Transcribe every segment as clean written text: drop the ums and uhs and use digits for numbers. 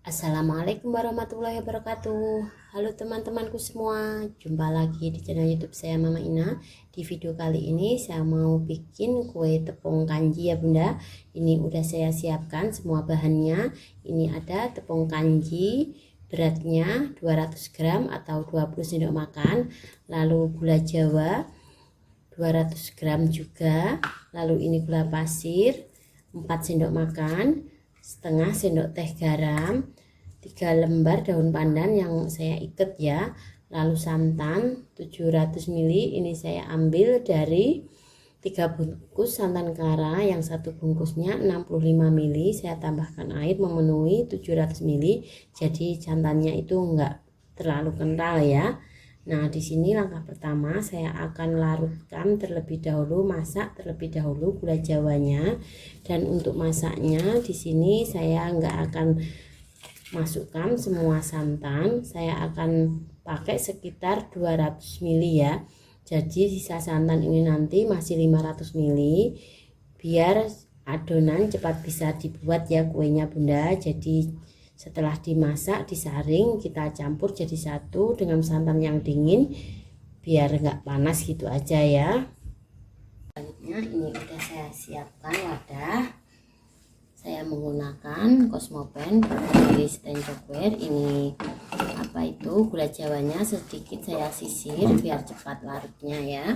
Assalamualaikum warahmatullahi wabarakatuh. Halo teman-temanku semua, jumpa lagi di channel YouTube saya Mama Ina. Di video kali ini saya mau bikin kue tepung kanji ya Bunda. Ini udah saya siapkan semua bahannya. Ini ada tepung kanji, beratnya 200 gram atau 20 sendok makan. Lalu gula jawa 200 gram juga. Lalu ini gula pasir 4 sendok makan, setengah sendok teh garam, 3 lembar daun pandan yang saya ikat ya. Lalu santan 700 ml, ini saya ambil dari 3 bungkus santan kara, yang satu bungkusnya 65 ml, saya tambahkan air memenuhi 700 ml, jadi santannya itu enggak terlalu kental ya. Nah, di sini langkah pertama saya akan larutkan terlebih dahulu, masak terlebih dahulu gula jawanya. Dan untuk masaknya di sini saya enggak akan masukkan semua santan, saya akan pakai sekitar 200 ml ya. Jadi sisa santan ini nanti masih 500 ml, biar adonan cepat bisa dibuat ya kuenya Bunda. Jadi setelah dimasak disaring, kita campur jadi satu dengan santan yang dingin biar nggak panas gitu aja ya. Selanjutnya ini udah saya siapkan wadah. Saya menggunakan Cosmopan dari stand cookware. Ini gula jawanya sedikit saya sisir biar cepat larutnya ya.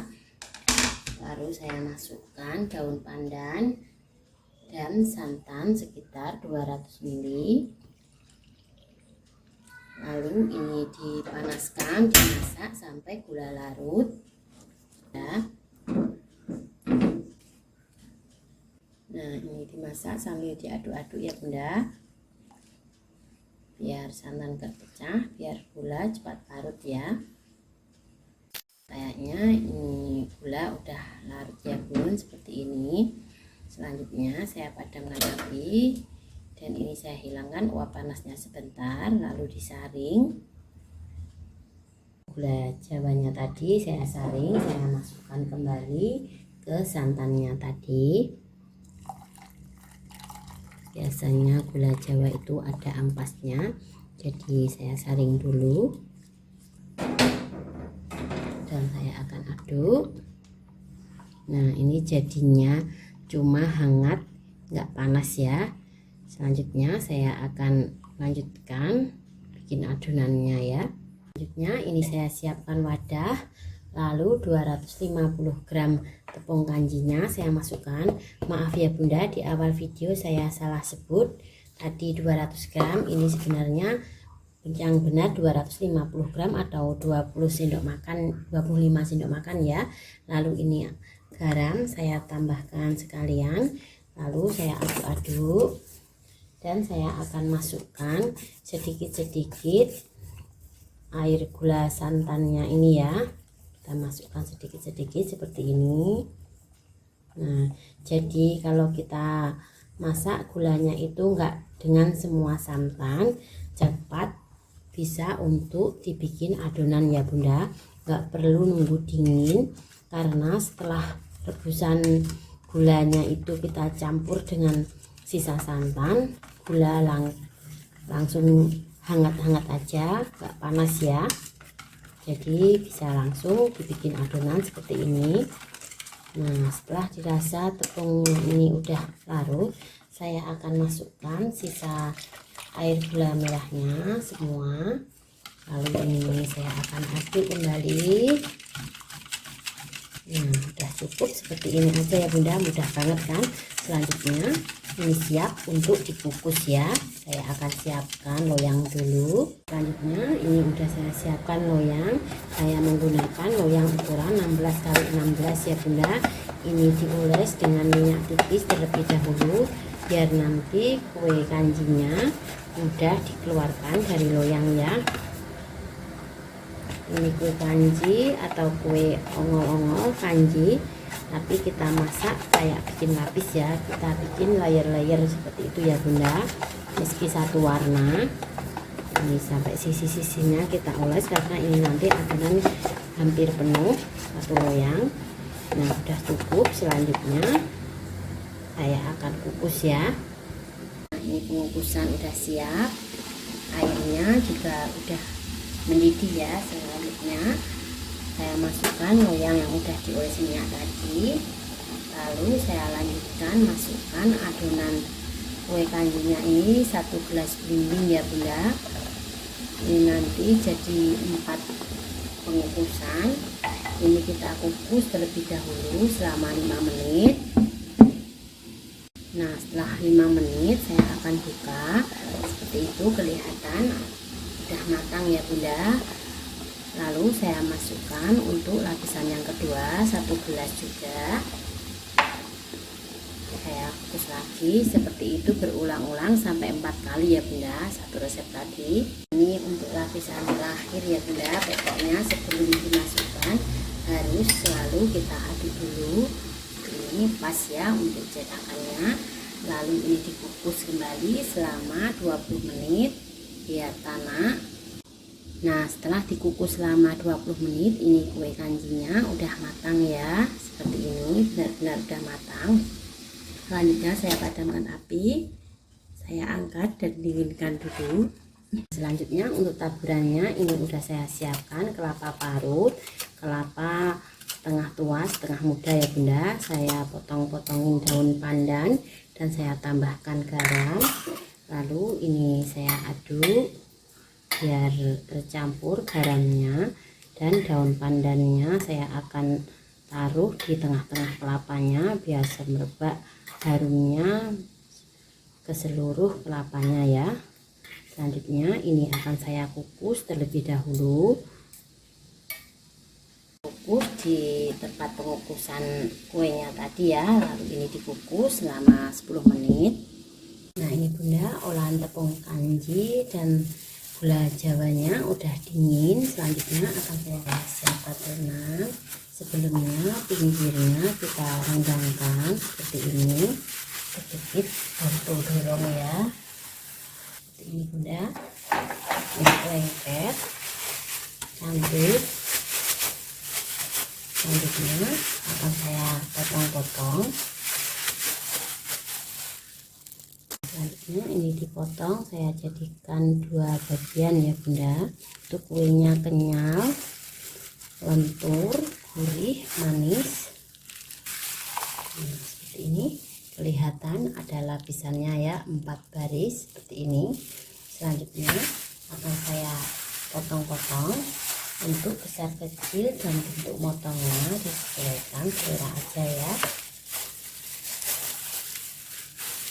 Lalu saya masukkan daun pandan dan santan sekitar 200 ml. Lalu ini dipanaskan, dimasak sampai gula larut ya. Nah, ini dimasak sambil diaduk-aduk ya Bunda, biar santan terpecah, biar gula cepat larut ya. Kayaknya ini gula udah larut ya Bun, seperti ini. Selanjutnya saya padamkan api, dan ini saya hilangkan uap panasnya sebentar, lalu disaring. Gula jawanya tadi saya saring, saya masukkan kembali ke santannya tadi. Biasanya gula jawa itu ada ampasnya, jadi saya saring dulu dan saya akan aduk. Nah, ini jadinya cuma hangat, nggak panas ya. Selanjutnya saya akan lanjutkan bikin adonannya ya. Selanjutnya ini saya siapkan wadah, lalu 250 gram tepung kanjinya saya masukkan. Maaf ya Bunda, di awal video saya salah sebut tadi 200 gram, ini sebenarnya yang benar 250 gram atau 20 sendok makan, 25 sendok makan ya. Lalu ini garam saya tambahkan sekalian, lalu saya aduk-aduk. Dan saya akan masukkan sedikit-sedikit air gula santannya ini ya. Kita masukkan sedikit-sedikit seperti ini. Nah, jadi kalau kita masak gulanya itu enggak dengan semua santan, cepat bisa untuk dibikin adonan ya Bunda. Enggak perlu nunggu dingin, karena setelah rebusan gulanya itu kita campur dengan sisa santan, gula langsung hangat-hangat aja, nggak panas ya. Jadi bisa langsung dibikin adonan seperti ini. Nah, setelah dirasa tepung ini udah larut, saya akan masukkan sisa air gula merahnya semua. Lalu ini saya akan aduk kembali. Nah, udah cukup seperti ini aja ya Bunda, mudah banget kan. Selanjutnya ini siap untuk dikukus ya. Saya akan siapkan loyang dulu. Selanjutnya ini udah saya siapkan loyang. Saya menggunakan loyang ukuran 16 x 16 ya Bunda. Ini dioles dengan minyak tipis terlebih dahulu, biar nanti kue kanjinya mudah dikeluarkan dari loyang ya. Ini kue kanji atau kue ongol-ongol kanji, tapi kita masak kayak bikin lapis ya. Kita bikin layer-layer seperti itu ya Bunda, meski satu warna. Ini sampai sisi-sisinya kita oles, karena ini nanti adonan hampir penuh satu loyang. Nah, udah cukup. Selanjutnya saya akan kukus ya. Nah, ini pengukusan udah siap. airnya juga udah mendidih ya. Selanjutnya saya masukkan loyang yang udah dioles minyak tadi, lalu saya lanjutkan masukkan adonan kue kanjinya ini 1 gelas belimbing ya bunda. Ini nanti jadi 4 pengukusan. Ini kita kukus terlebih dahulu selama 5 menit. Nah, setelah 5 menit saya akan buka. Seperti itu kelihatan udah matang ya bunda. Lalu saya masukkan untuk lapisan yang kedua 1 gelas juga. Saya kukus lagi seperti itu berulang-ulang sampai 4 kali ya bunda, satu resep tadi. Ini untuk lapisan terakhir ya bunda. Pokoknya sebelum dimasukkan harus selalu kita aduk dulu. Ini pas ya untuk cetakannya. Lalu ini dikukus kembali selama 20 menit biar tanak. Nah, setelah dikukus selama 20 menit ini kue kanjinya udah matang ya. Seperti ini benar-benar udah matang. Selanjutnya saya padamkan api, saya angkat dan dinginkan dulu. Selanjutnya untuk taburannya ini udah saya siapkan kelapa parut, kelapa setengah tua setengah muda ya bunda. Saya potong-potongin daun pandan dan saya tambahkan garam. Lalu ini saya aduk biar tercampur garamnya, dan daun pandannya saya akan taruh di tengah-tengah kelapanya biar merebak harumnya ke seluruh kelapanya ya. Selanjutnya ini akan saya kukus terlebih dahulu. Kukus di tempat pengukusan kuenya tadi ya. Lalu ini dikukus selama 10 menit. Nah, ini bunda olahan tepung kanji dan gula jawanya udah dingin. Selanjutnya akan saya siapkan renang. Sebelumnya pinggirnya kita renggangkan seperti ini, sedikit bantu dorong ya, seperti ini bunda. Ini lengket cantik. Selanjutnya akan saya potong-potong. Selanjutnya ini dipotong, saya jadikan 2 bagian ya bunda. Untuk kuenya kenyal, lentur, gurih, manis. Nah, seperti ini kelihatan ada lapisannya ya, 4 baris seperti ini. Selanjutnya akan saya potong-potong. Untuk besar kecil dan bentuk motongnya disesuaikan selera aja ya.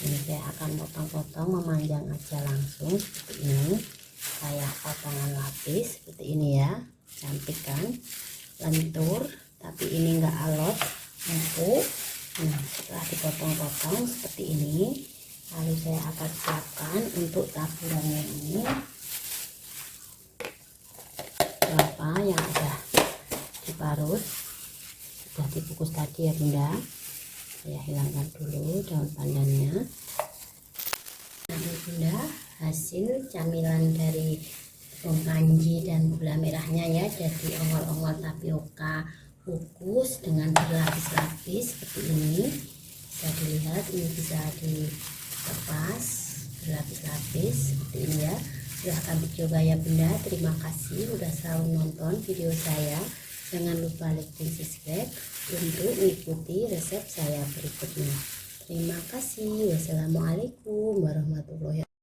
Ini saya akan potong-potong memanjang aja langsung seperti ini, kayak potongan lapis seperti ini ya. Cantik kan, lentur tapi ini enggak alot, empuk. Nah, setelah dipotong-potong seperti ini, lalu saya akan siapkan untuk taburannya ini. Kelapa yang udah diparut, sudah dikukus tadi ya bunda. Saya hilangkan dulu daun pandannya. Nah, ini bunda hasil camilan dari tepung kanji dan gula merahnya ya. Jadi ongol-ongol tapioka kukus dengan berlapis-lapis seperti ini. Bisa dilihat ini bisa dilepas berlapis-lapis seperti ini ya. Silahkan dicoba ya bunda. Terima kasih udah selalu nonton video saya. Jangan lupa like dan subscribe untuk mengikuti resep saya berikutnya. Terima kasih. Wassalamualaikum warahmatullahi wabarakatuh.